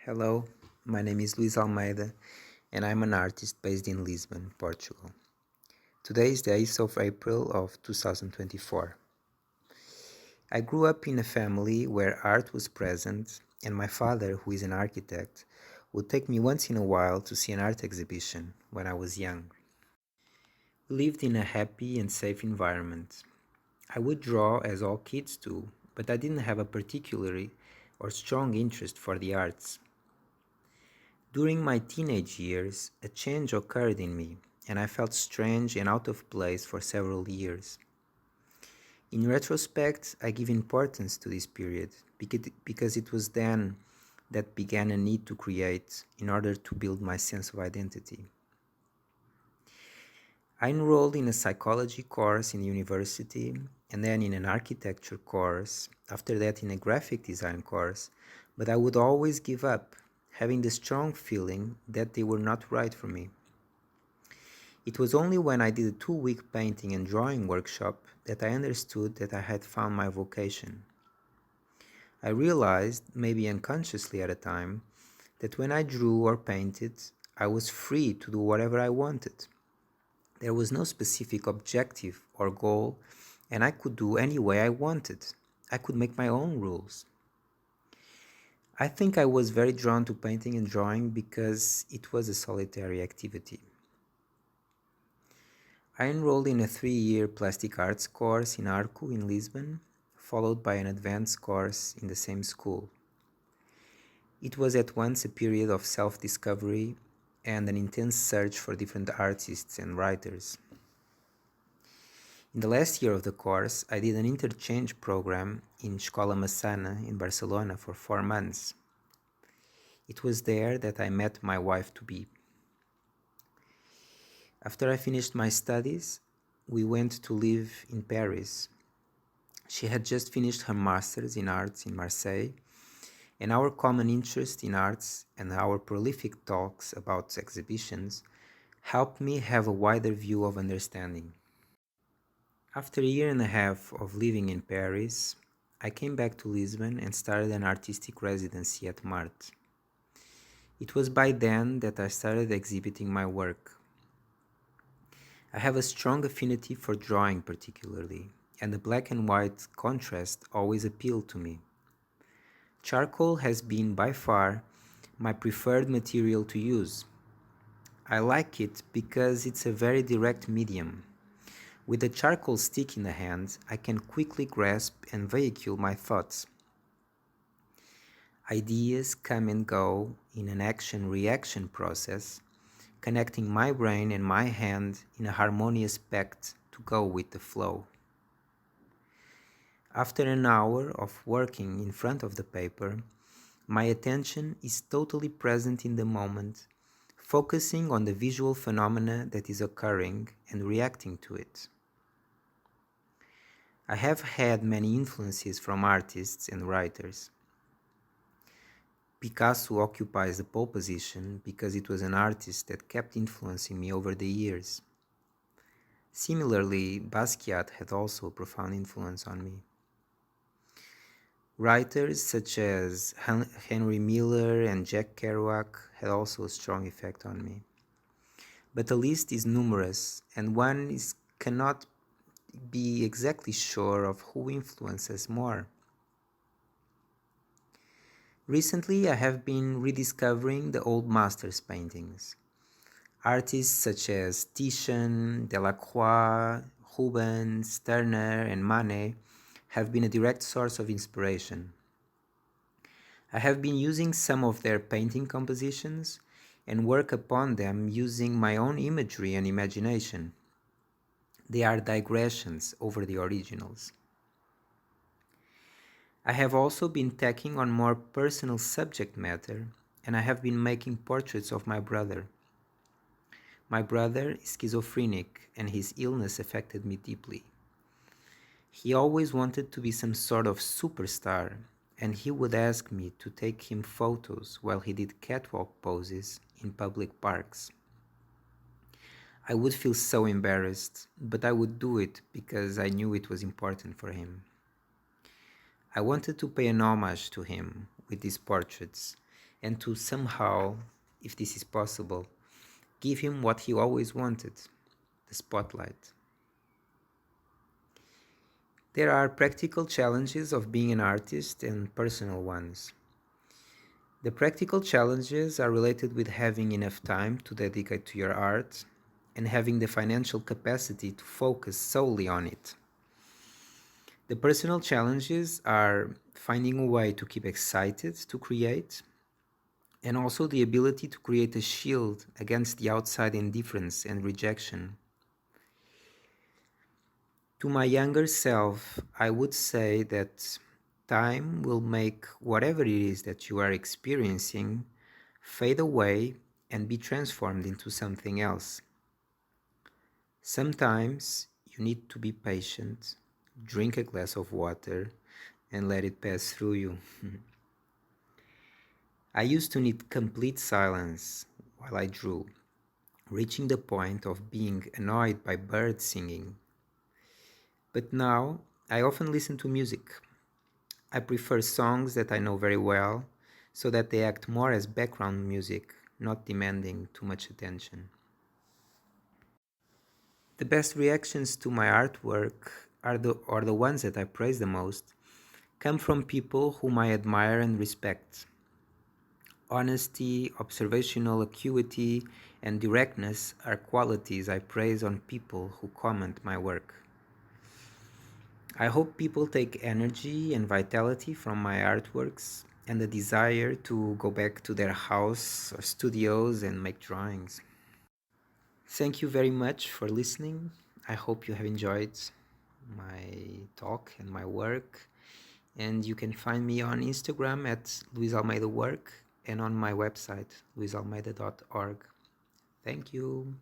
Hello, my name is Luís Almeida and I'm an artist based in Lisbon, Portugal. Today is the 8th of April of 2024. I grew up in a family where art was present, and my father, who is an architect, would take me once in a while to see an art exhibition when I was young. We lived in a happy and safe environment. I would draw as all kids do, but I didn't have a particular or strong interest for the arts. During my teenage years, a change occurred in me, and I felt strange and out of place for several years. In retrospect, I give importance to this period because it was then that began a need to create in order to build my sense of identity. I enrolled in a psychology course in university and then in an architecture course, after that in a graphic design course, but I would always give up, having the strong feeling that they were not right for me. It was only when I did a 2-week painting and drawing workshop that I understood that I had found my vocation. I realized, maybe unconsciously at the time, that when I drew or painted, I was free to do whatever I wanted. There was no specific objective or goal, and I could do any way I wanted. I could make my own rules. I think I was very drawn to painting and drawing because it was a solitary activity. I enrolled in a 3-year plastic arts course in Arco in Lisbon, followed by an advanced course in the same school. It was at once a period of self-discovery and an intense search for different artists and writers. In the last year of the course, I did an interchange program in Escola Massana in Barcelona for 4 months. It was there that I met my wife-to-be. After I finished my studies, we went to live in Paris. She had just finished her master's in arts in Marseille, and our common interest in arts and our prolific talks about exhibitions helped me have a wider view of understanding. After a year and a half of living in Paris, I came back to Lisbon and started an artistic residency at Mart. It was by then that I started exhibiting my work. I have a strong affinity for drawing particularly, and the black and white contrast always appealed to me. Charcoal has been by far my preferred material to use. I like it because it's a very direct medium. With a charcoal stick in the hand, I can quickly grasp and vehicle my thoughts. Ideas come and go in an action-reaction process, connecting my brain and my hand in a harmonious pact to go with the flow. After an hour of working in front of the paper, my attention is totally present in the moment, focusing on the visual phenomena that is occurring and reacting to it. I have had many influences from artists and writers. Picasso occupies the pole position because it was an artist that kept influencing me over the years. Similarly, Basquiat had also a profound influence on me. Writers such as Henry Miller and Jack Kerouac had also a strong effect on me. But the list is numerous, and one cannot be exactly sure of who influences more. Recently, I have been rediscovering the old masters' paintings. Artists such as Titian, Delacroix, Rubens, Turner, and Manet have been a direct source of inspiration. I have been using some of their painting compositions and work upon them using my own imagery and imagination. They are digressions over the originals. I have also been tackling on more personal subject matter, and I have been making portraits of my brother. My brother is schizophrenic, and his illness affected me deeply. He always wanted to be some sort of superstar, and he would ask me to take him photos while he did catwalk poses in public parks. I would feel so embarrassed, but I would do it because I knew it was important for him. I wanted to pay an homage to him with these portraits, and to somehow, if this is possible, give him what he always wanted, the spotlight. There are practical challenges of being an artist and personal ones. The practical challenges are related with having enough time to dedicate to your art and having the financial capacity to focus solely on it. The personal challenges are finding a way to keep excited to create and also the ability to create a shield against the outside indifference and rejection. To my younger self, I would say that time will make whatever it is that you are experiencing fade away and be transformed into something else. Sometimes you need to be patient, drink a glass of water, and let it pass through you. I used to need complete silence while I drew, reaching the point of being annoyed by birds singing. But now I often listen to music. I prefer songs that I know very well so that they act more as background music, not demanding too much attention. The best reactions to my artwork or the ones that I praise the most come from people whom I admire and respect. Honesty, observational acuity, and directness are qualities I praise on people who comment my work. I hope people take energy and vitality from my artworks and the desire to go back to their house or studios and make drawings. Thank you very much for listening. I hope you have enjoyed my talk and my work. And you can find me on Instagram at Luís Almeida Work and on my website, luisalmeida.org. Thank you.